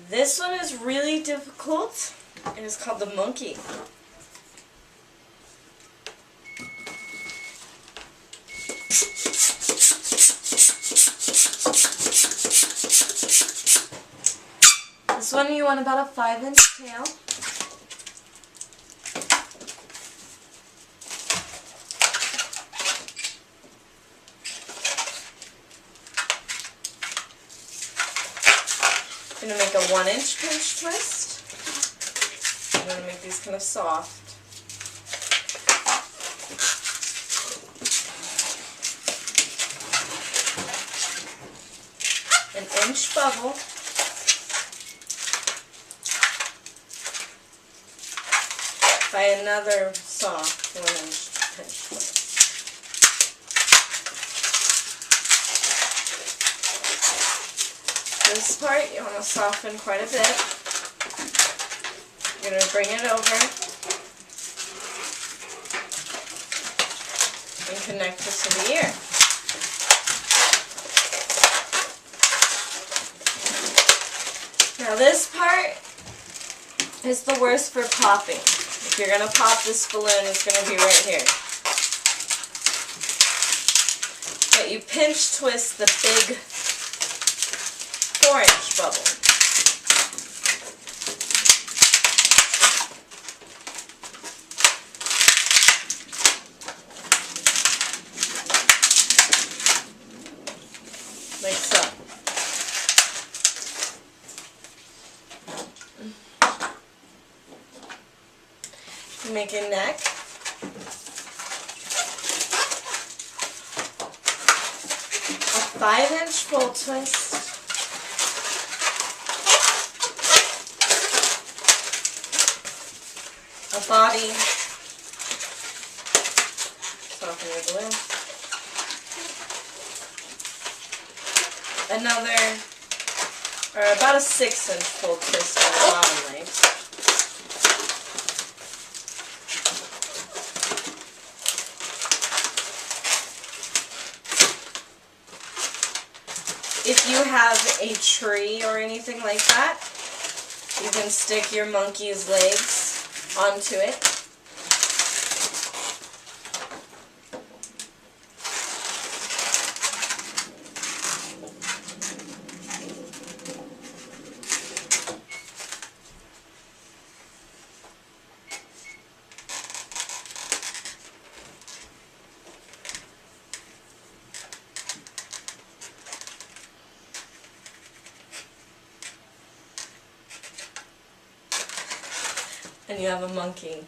This one is really difficult, and it's called the monkey. This one you want about a 5-inch tail. I'm going to make a 1-inch pinch twist. I'm going to make these kind of soft. An inch bubble. By another soft 1-inch pinch twist. This part you want to soften quite a bit. You're going to bring it over and connect it to the ear. Now this part is the worst for popping. If you're going to pop this balloon, it's going to be right here. But you pinch twist the big 4-inch bubble. Like so. Make a neck. A 5-inch full twist. A body. Soften your balloon. Another, or about a 6-inch full twist on the bottom legs. If you have a tree or anything like that, you can stick your monkey's legs onto it. And you have a monkey.